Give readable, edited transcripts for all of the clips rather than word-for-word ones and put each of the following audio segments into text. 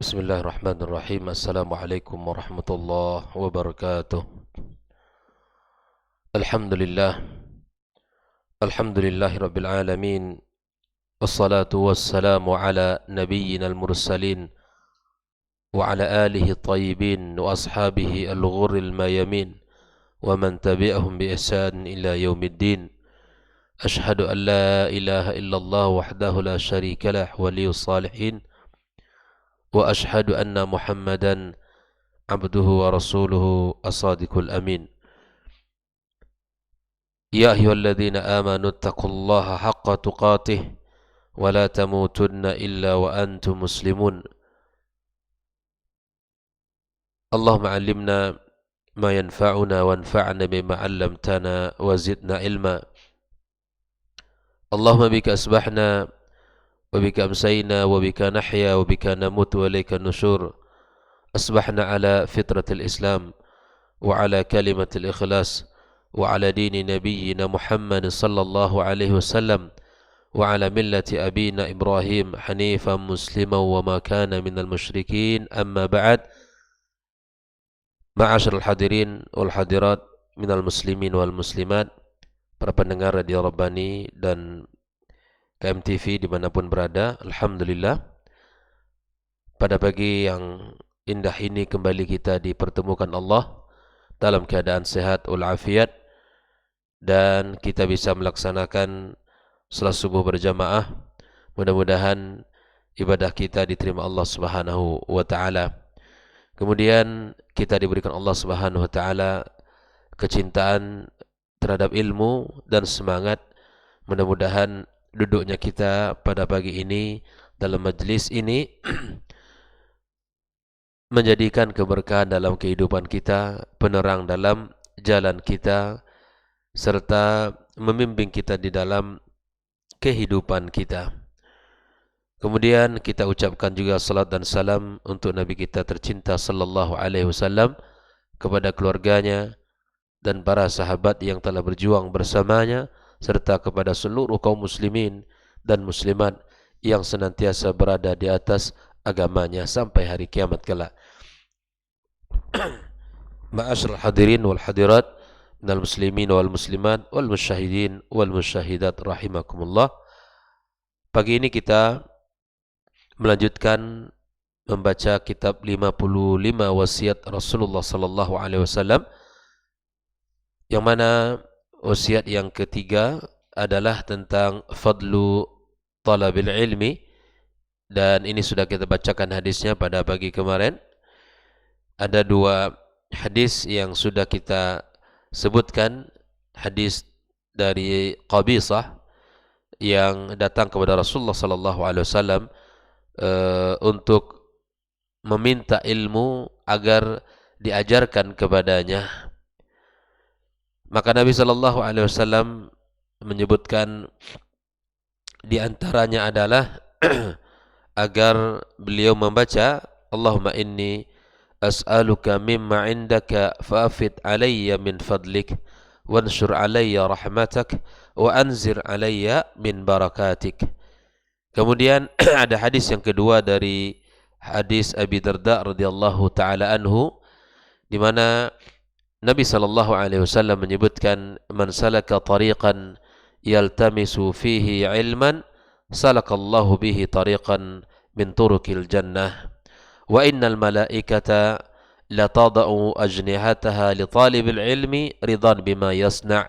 Bismillahirrahmanirrahim. Assalamualaikum warahmatullahi wabarakatuh. Alhamdulillah. Alhamdulillahi rabbil alamin. Wassalatu wassalamu ala nabiyyina al-mursalin wa ala alihi tayyibin wa ashabihi al-ghurril mayamin wa man tabi'ahum bi ihsan ila yaumiddin. Ashhadu an la ilaha illallah wahdahu la syarika lah waliyus salihin wa ashhadu anna Muhammadan abduhu wa rasuluhu as-sadiqul amin. Ya ayyuhalladzina amanu taqullaha haqqa tuqatih wa la tamutunna illa wa antum muslimun. Allahumma 'allimna ma yanfa'una wanfa'na bima 'allamtana wa zidna ilma. Allahumma bika asbahna wa bika amsayna wa bika nahya wa bika namut wa ilayka nusyur. Asbahna ala fitratil Islam wa ala kalimatil ikhlas wa ala dini nabiyyina Muhammad sallallahu alaihi wasallam wa ala millati abina Ibrahim hanifan musliman wa ma kana minal musyrikin. Amma ba'd. Ma'asyiral hadirin wal hadirat minal muslimin wal muslimat, para pendengar Radio Rabbani dan KMTV dimanapun berada. Alhamdulillah, pada pagi yang indah ini kembali kita dipertemukan Allah dalam keadaan sehat walafiat, dan kita bisa melaksanakan salat subuh berjamaah. Mudah-mudahan ibadah kita diterima Allah Subhanahu wa taala. Kemudian kita diberikan Allah Subhanahu wa taala kecintaan terhadap ilmu dan semangat. Mudah-mudahan duduknya kita pada pagi ini dalam majlis ini menjadikan keberkahan dalam kehidupan kita, penerang dalam jalan kita, serta membimbing kita di dalam kehidupan kita. Kemudian kita ucapkan juga salat dan salam untuk Nabi kita tercinta sallallahu alaihi wasallam, kepada keluarganya dan para sahabat yang telah berjuang bersamanya, serta kepada seluruh kaum muslimin dan muslimat yang senantiasa berada di atas agamanya sampai hari kiamat kelak. Ma'asyiral hadirin wal hadirat minal muslimin wal muslimat wal musyahidin wal musyahidat rahimakumullah. Pagi ini kita melanjutkan membaca kitab 55 wasiat Rasulullah sallallahu alaihi wasallam, yang mana wasiat yang ketiga adalah tentang fadlu talabil ilmi, dan ini sudah kita bacakan hadisnya pada pagi kemarin. Ada dua hadis yang sudah kita sebutkan. Hadis dari Qabisah yang datang kepada Rasulullah sallallahu alaihi wasallam untuk meminta ilmu agar diajarkan kepadanya. Maka Nabi sallallahu alaihi wasallam menyebutkan di antaranya adalah agar beliau membaca Allahumma inni as'aluka mimma indaka fa'afid alayya min fadlik wanshur alayya rahmatak wa anzir alayya min barakatik. Kemudian ada hadis yang kedua dari hadis Abi Darda radhiyallahu taala anhu, di mana Nabi sallallahu alaihi wasallam menyebutkan, man salaka tariqan yaltamisu fihi ilman salakallahu bihi tariqan min turuqil jannah wa innal malaikata la tada'u ajnihataha li talibil ilmi ridan bima yasna'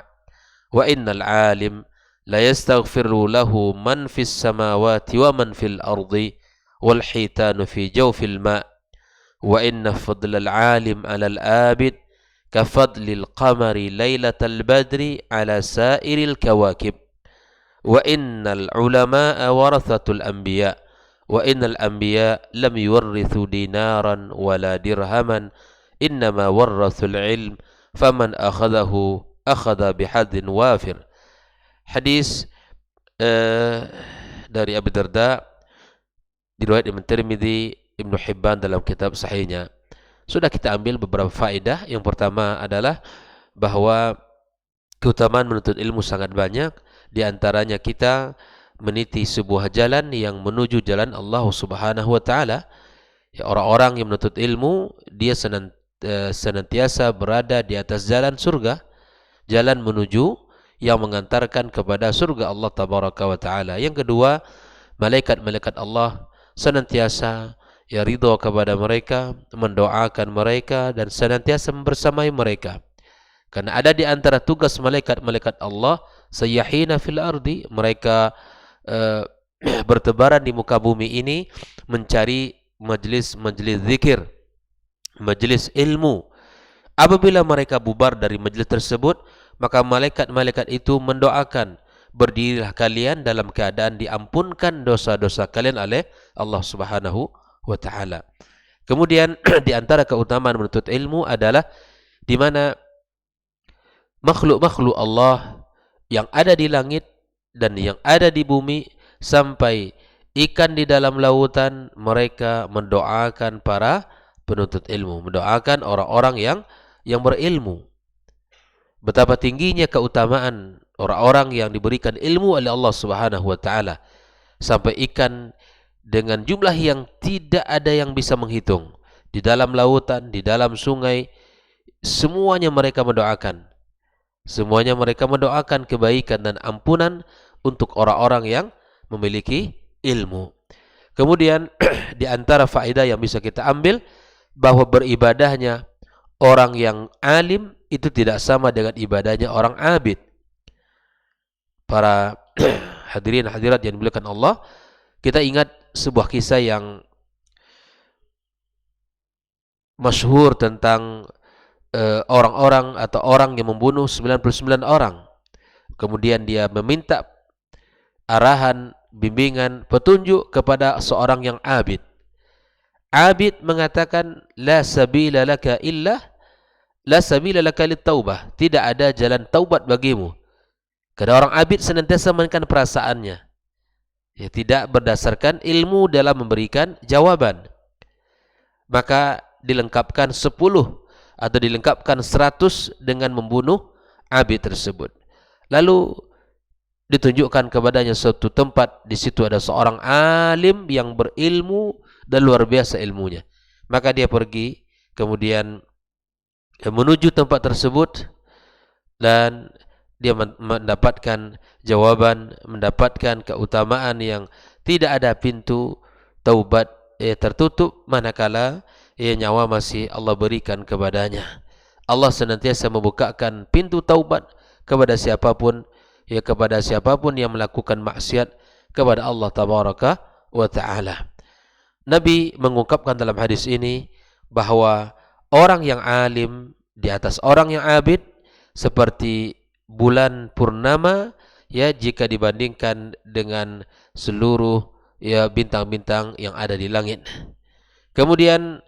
wa innal alim la yastaghfiru lahu man fis samawati wa man fil ardi wal hitanu fi jawfil ma' wa inna fadlal alim 'alal abid kafadlil qamari lailatal badri 'ala sa'iril kawakib wa innal ulama'a warathatul anbiya wa innal anbiya lam yuwarrithu dinaran wala dirhaman innama warrathul ilm faman akhadahu akhadha bihadin wafir. Hadis dari Abu Darda diriwayatkan Imam Tirmidzi, Ibnu Hibban dalam kitab sahihnya. Sudah kita ambil beberapa faedah. Yang pertama adalah bahwa keutamaan menuntut ilmu sangat banyak. Di antaranya kita meniti sebuah jalan yang menuju jalan Allah Subhanahu wa taala, Ya, orang-orang yang menuntut ilmu dia senantiasa berada di atas jalan surga, jalan menuju yang mengantarkan kepada surga Allah tabaraka wa taala. Yang kedua, malaikat-malaikat Allah senantiasa ya ridha kepada mereka, mendoakan mereka dan senantiasa membersamai mereka. Karena ada di antara tugas malaikat-malaikat Allah, sayyahina fil ardi, mereka uh, bertebaran di muka bumi ini mencari majlis-majlis zikir, majlis ilmu. Apabila mereka bubar dari majlis tersebut, maka malaikat-malaikat itu mendoakan, berdirilah kalian dalam keadaan diampunkan dosa-dosa kalian oleh Allah Subhanahu wa taala. Kemudian di antara keutamaan menuntut ilmu adalah di mana makhluk-makhluk Allah yang ada di langit dan yang ada di bumi sampai ikan di dalam lautan, mereka mendoakan para penuntut ilmu, mendoakan orang-orang yang berilmu. Betapa tingginya keutamaan orang-orang yang diberikan ilmu oleh Allah Subhanahu wa taala, sampai ikan dengan jumlah yang tidak ada yang bisa menghitung di dalam lautan, di dalam sungai, semuanya mereka mendoakan. Semuanya mereka mendoakan kebaikan dan ampunan untuk orang-orang yang memiliki ilmu. Kemudian di antara faedah yang bisa kita ambil bahwa beribadahnya orang yang alim itu tidak sama dengan ibadahnya orang abid. Para hadirin hadirat yang dimuliakan Allah, kita ingat sebuah kisah yang masyhur tentang orang-orang atau orang yang membunuh 99 orang. Kemudian dia meminta arahan, bimbingan, petunjuk kepada seorang yang abid. Abid mengatakan, la sabila laka lit-taubah. Tidak ada jalan taubat bagimu. Karena orang abid senantiasa menekan perasaannya. Ya, tidak berdasarkan ilmu dalam memberikan jawaban. Maka dilengkapkan 10 atau dilengkapkan 100 dengan membunuh abid tersebut. Lalu ditunjukkan kepadanya suatu tempat, di situ ada seorang alim yang berilmu dan luar biasa ilmunya. Maka dia pergi, kemudian menuju tempat tersebut dan dia mendapatkan jawaban, mendapatkan keutamaan yang tidak ada pintu taubat tertutup manakala nyawa masih Allah berikan kepadanya. Allah senantiasa membukakan pintu taubat kepada siapapun, kepada siapapun yang melakukan maksiat kepada Allah tabaraka wa taala. Nabi mengungkapkan dalam hadis ini bahwa orang yang alim di atas orang yang abid seperti bulan purnama jika dibandingkan dengan seluruh bintang-bintang yang ada di langit. Kemudian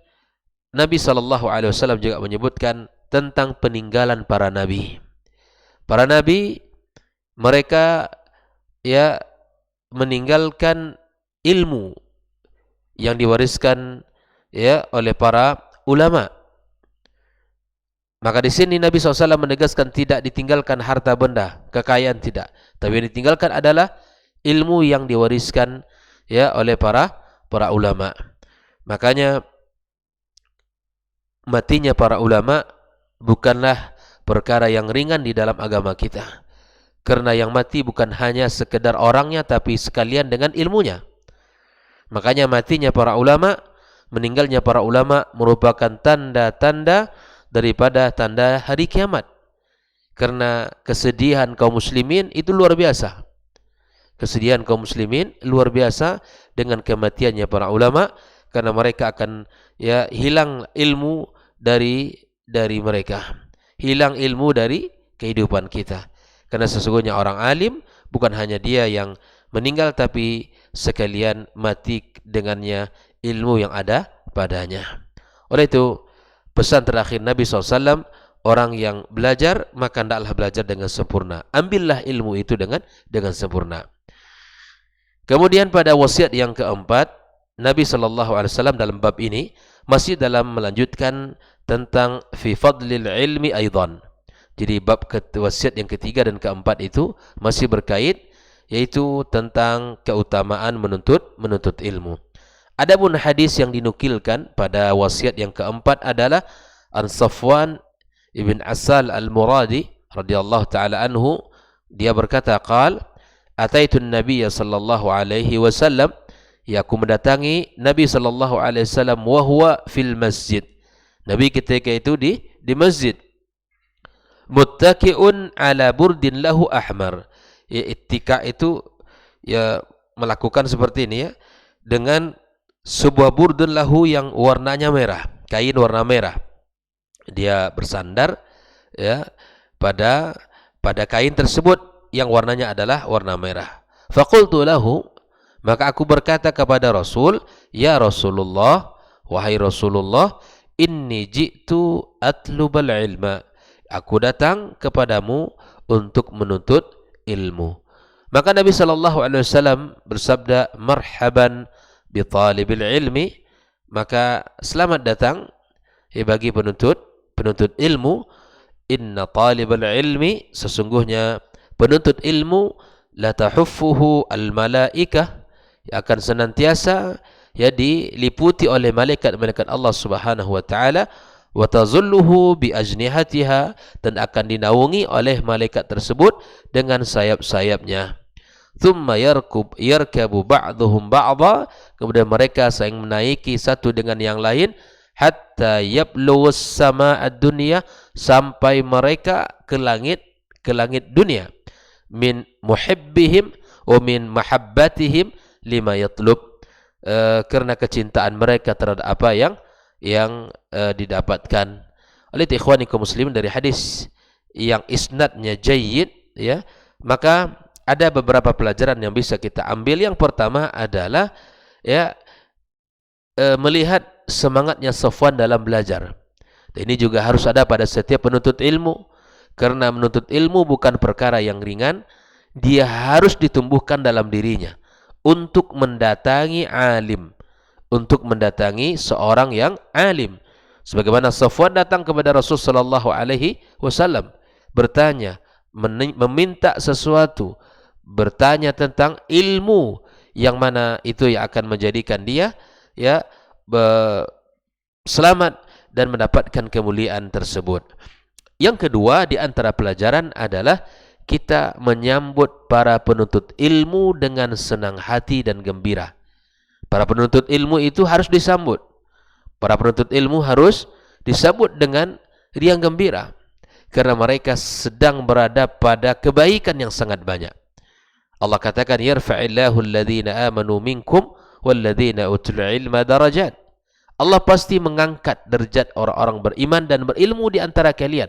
Nabi SAW juga menyebutkan tentang peninggalan para nabi. Para nabi mereka meninggalkan ilmu yang diwariskan oleh para ulama. Maka di sini Nabi SAW menegaskan tidak ditinggalkan harta benda, kekayaan tidak. Tapi yang ditinggalkan adalah ilmu yang diwariskan oleh para ulama. Makanya matinya para ulama bukanlah perkara yang ringan di dalam agama kita. Karena yang mati bukan hanya sekedar orangnya, tapi sekalian dengan ilmunya. Makanya matinya para ulama, meninggalnya para ulama merupakan tanda-tanda daripada tanda hari kiamat. Karena kesedihan kaum muslimin itu luar biasa. Kesedihan kaum muslimin luar biasa dengan kematiannya para ulama, karena mereka akan hilang ilmu dari mereka. Hilang ilmu dari kehidupan kita. Karena sesungguhnya orang alim bukan hanya dia yang meninggal, tapi sekalian mati dengannya ilmu yang ada padanya. Oleh itu, pesan terakhir Nabi SAW, orang yang belajar, maka hendaklah belajar dengan sempurna. Ambillah ilmu itu dengan sempurna. Kemudian pada wasiat yang keempat, Nabi SAW dalam bab ini masih dalam melanjutkan tentang fi fadlil ilmi aidan. Jadi bab wasiat yang ketiga dan keempat itu masih berkait, yaitu tentang keutamaan menuntut ilmu. Adapun hadis yang dinukilkan pada wasiat yang keempat adalah An Safwan ibn Asal al-Muradi radhiyallahu taala anhu, dia berkata, qal ataitu an-nabiy sallallahu alaihi wasallam, ya aku mendatangi Nabi sallallahu alaihi wasallam wa huwa fil masjid. Nabi ketika itu di masjid. Muttaqiun ala burdin lahu ahmar. Ya, ittika itu ya melakukan seperti ini ya, dengan sebuah burdun lahu yang warnanya merah, kain warna merah. Dia bersandar ya pada kain tersebut yang warnanya adalah warna merah. Faqultu lahu, maka aku berkata kepada Rasul, ya Rasulullah, wahai Rasulullah, inni ji'tu atlubal ilma, aku datang kepadamu untuk menuntut ilmu. Maka Nabi SAW bersabda, marhaban bi talibil ilmi, maka selamat datang bagi penuntut ilmu. Inna talibal ilmi, sesungguhnya penuntut ilmu, la tahuffuhu al malaikah, akan senantiasa ya diliputi oleh malaikat-malaikat Allah Subhanahu wa taala, wa tazulluhu bi ajnihatiha, dan akan dinaungi oleh malaikat tersebut dengan sayap-sayapnya. Thumma yarkabu ba'duhum ba'dha, kemudian mereka saling menaiki satu dengan yang lain, hatta yablughus sama'ad dunya, sampai mereka ke langit dunia, min muhibbihim wa min mahabbatihim lima yatlub, karena kecintaan mereka terhadap apa yang didapatkan. Oleh ikhwani kaum muslimin, dari hadis yang isnadnya jayyid ya, maka ada beberapa pelajaran yang bisa kita ambil. Yang pertama adalah ya melihat semangatnya Safwan dalam belajar. Dan ini juga harus ada pada setiap penuntut ilmu, karena menuntut ilmu bukan perkara yang ringan. Dia harus ditumbuhkan dalam dirinya untuk mendatangi alim, untuk mendatangi seorang yang alim. Sebagaimana Safwan datang kepada Rasul sallallahu alaihi wasallam, bertanya, meminta sesuatu, bertanya tentang ilmu yang mana itu yang akan menjadikan dia ya selamat dan mendapatkan kemuliaan tersebut. Yang kedua di antara pelajaran adalah kita menyambut para penuntut ilmu dengan senang hati dan gembira. Para penuntut ilmu itu harus disambut. Para penuntut ilmu harus disambut dengan riang gembira, karena mereka sedang berada pada kebaikan yang sangat banyak. Allah katakan, yarfa'illahu alladhina amanu minkum walladhina utul ilma darajat. Allah pasti mengangkat derajat orang-orang beriman dan berilmu di antara kalian.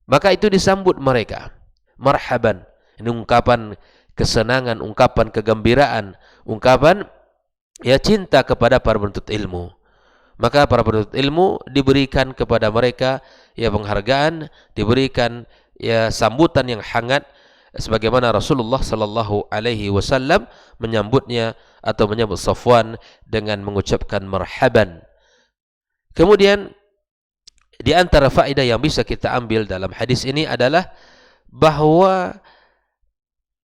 Maka itu disambut mereka, marhaban. Ini ungkapan kesenangan, ungkapan kegembiraan, ungkapan ya cinta kepada para penuntut ilmu. Maka para penuntut ilmu diberikan kepada mereka ya penghargaan, diberikan ya sambutan yang hangat, sebagaimana Rasulullah sallallahu alaihi wasallam menyambutnya atau menyambut Safwan dengan mengucapkan marhaban. Kemudian di antara faedah yang bisa kita ambil dalam hadis ini adalah bahwa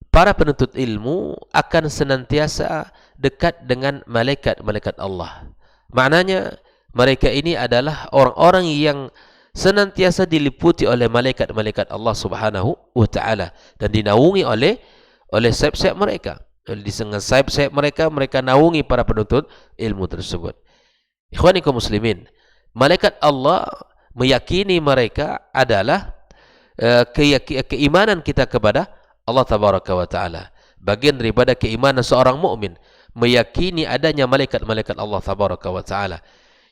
para penuntut ilmu akan senantiasa dekat dengan malaikat-malaikat Allah. Maknanya mereka ini adalah orang-orang yang senantiasa diliputi oleh malaikat-malaikat Allah Subhanahu wa taala dan dinaungi oleh sayap-sayap mereka. Dengan sayap-sayap mereka naungi para penuntut ilmu tersebut. Ikhwani kaum muslimin, malaikat Allah meyakini mereka adalah keimanan kita kepada Allah tabaraka wa taala. Bagian daripada keimanan seorang mukmin meyakini adanya malaikat-malaikat Allah tabaraka wa taala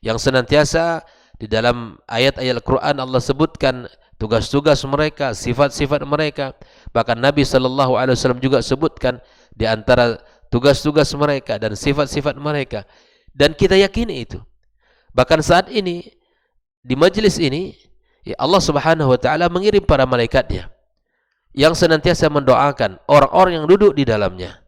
yang senantiasa di dalam ayat-ayat Al-Quran Allah sebutkan tugas-tugas mereka, sifat-sifat mereka. Bahkan Nabi SAW juga sebutkan di antara tugas-tugas mereka dan sifat-sifat mereka. Dan kita yakini itu. Bahkan saat ini, di majlis ini, ya Allah Subhanahu wa taala mengirim para malaikatnya yang senantiasa mendoakan orang-orang yang duduk di dalamnya.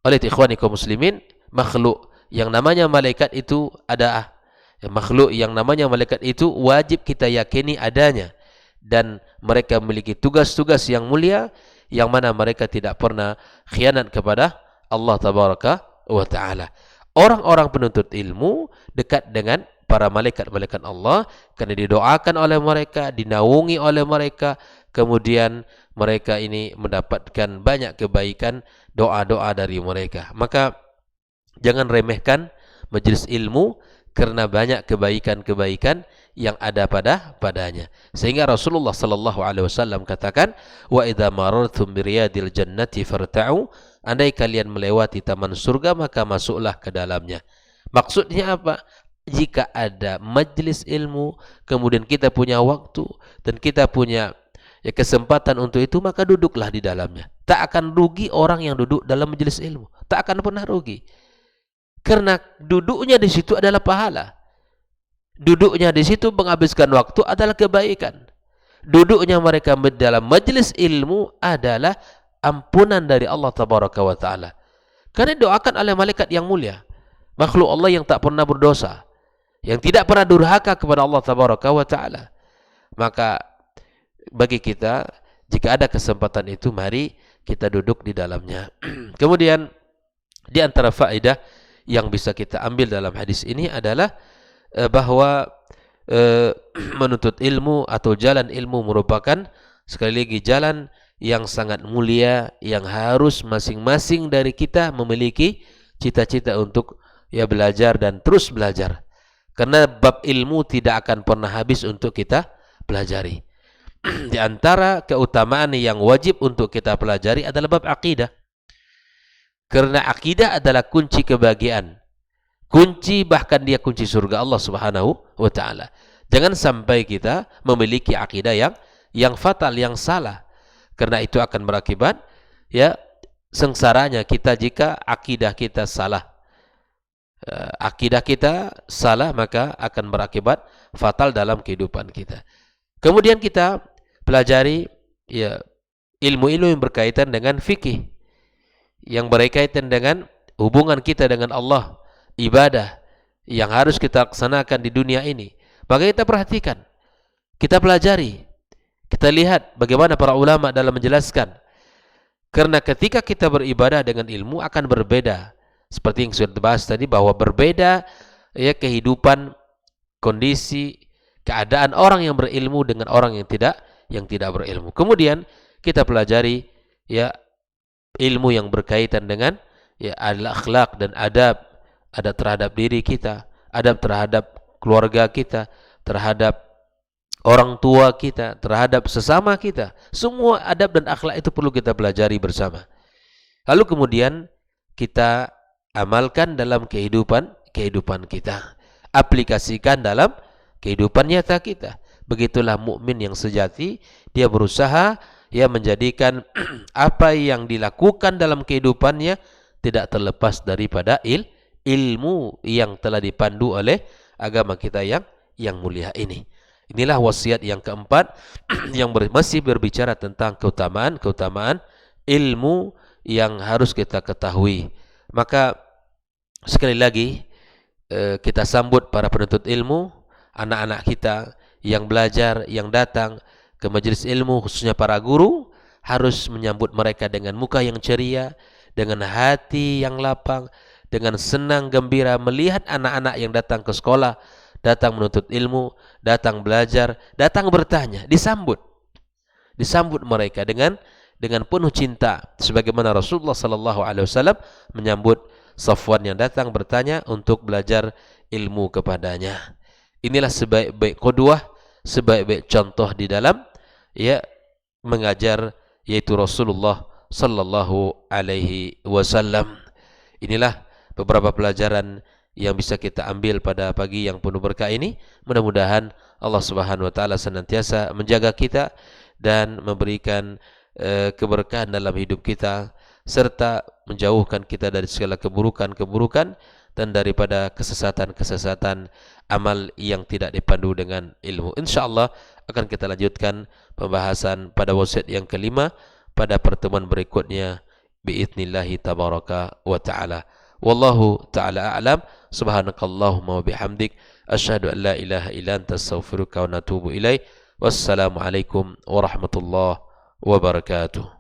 Oleh ikhwani kaum muslimin, makhluk yang namanya malaikat itu ada, makhluk yang namanya malaikat itu wajib kita yakini adanya, dan mereka memiliki tugas-tugas yang mulia yang mana mereka tidak pernah khianat kepada Allah tabaraka wa ta'ala. Orang-orang penuntut ilmu dekat dengan para malaikat-malaikat Allah karena didoakan oleh mereka, dinaungi oleh mereka, kemudian mereka ini mendapatkan banyak kebaikan, doa-doa dari mereka. Maka jangan remehkan majelis ilmu karena banyak kebaikan-kebaikan yang ada padanya. Sehingga Rasulullah sallallahu alaihi wasallam katakan, "Wa idza marartum bi riyadil jannati farta'u." Andai kalian melewati taman surga maka masuklah ke dalamnya. Maksudnya apa? Jika ada majelis ilmu, kemudian kita punya waktu dan kita punya kesempatan untuk itu, maka duduklah di dalamnya. Tak akan rugi orang yang duduk dalam majelis ilmu. Tak akan pernah rugi. Karena duduknya di situ adalah pahala. Duduknya di situ menghabiskan waktu adalah kebaikan. Duduknya mereka dalam majelis ilmu adalah ampunan dari Allah Tabaraka wa Ta'ala. Karena doakan oleh malaikat yang mulia, makhluk Allah yang tak pernah berdosa, yang tidak pernah durhaka kepada Allah Tabaraka wa Ta'ala. Maka bagi kita, jika ada kesempatan itu, mari kita duduk di dalamnya. Kemudian di antara faedah yang bisa kita ambil dalam hadis ini adalah bahwa menuntut ilmu atau jalan ilmu merupakan sekali lagi jalan yang sangat mulia, yang harus masing-masing dari kita memiliki cita-cita untuk belajar dan terus belajar. Karena bab ilmu tidak akan pernah habis untuk kita pelajari. Di antara keutamaan yang wajib untuk kita pelajari adalah bab akidah. Karena akidah adalah kunci kebahagiaan. Kunci, bahkan dia kunci surga Allah Subhanahu wa Ta'ala. Jangan sampai kita memiliki akidah yang fatal, yang salah. Karena itu akan berakibat sengsaranya kita jika akidah kita salah. Akidah kita salah maka akan berakibat fatal dalam kehidupan kita. Kemudian kita pelajari ilmu-ilmu yang berkaitan dengan fikih, yang berkaitan dengan hubungan kita dengan Allah, ibadah yang harus kita laksanakan di dunia ini. Maka kita perhatikan, kita pelajari, kita lihat bagaimana para ulama dalam menjelaskan. Karena ketika kita beribadah dengan ilmu akan berbeda. Seperti yang sudah dibahas tadi, bahwa berbeda kehidupan, kondisi, keadaan orang yang berilmu dengan orang yang tidak berilmu. Kemudian kita pelajari ilmu yang berkaitan dengan akhlak dan adab terhadap diri kita, adab terhadap keluarga kita, terhadap orang tua kita, terhadap sesama kita. Semua adab dan akhlak itu perlu kita pelajari bersama. Lalu kemudian kita amalkan dalam kehidupan kita, aplikasikan dalam kehidupan nyata kita. Begitulah mukmin yang sejati, dia berusaha menjadikan apa yang dilakukan dalam kehidupannya tidak terlepas daripada ilmu yang telah dipandu oleh agama kita yang mulia ini. Inilah wasiat yang keempat yang masih berbicara tentang keutamaan ilmu yang harus kita ketahui. Maka sekali lagi kita sambut para penuntut ilmu, anak-anak kita yang belajar, yang datang ke majelis ilmu, khususnya para guru, harus menyambut mereka dengan muka yang ceria, dengan hati yang lapang, dengan senang gembira melihat anak-anak yang datang ke sekolah, datang menuntut ilmu, datang belajar, datang bertanya, disambut mereka dengan penuh cinta, sebagaimana Rasulullah sallallahu alaihi wasallam menyambut Safwan yang datang bertanya untuk belajar ilmu kepadanya. Inilah sebaik-baik qudwah, sebaik-baik contoh di dalam mengajar, yaitu Rasulullah sallallahu alaihi wasallam. Inilah beberapa pelajaran yang bisa kita ambil pada pagi yang penuh berkah ini. Mudah-mudahan Allah Subhanahu wa taala senantiasa menjaga kita dan memberikan keberkahan dalam hidup kita, serta menjauhkan kita dari segala keburukan-keburukan dan daripada kesesatan-kesesatan amal yang tidak dipandu dengan ilmu. InsyaAllah akan kita lanjutkan pembahasan pada wasiat yang kelima pada pertemuan berikutnya biidnillahi tabaraka wa ta'ala. Wallahu ta'ala a'lam. Subhanakallahumma wa bihamdik, asyhadu an la ilaha illa anta, astaghfiruka wa natubu ilaik. Wassalamualaikum warahmatullahi wabarakatuh.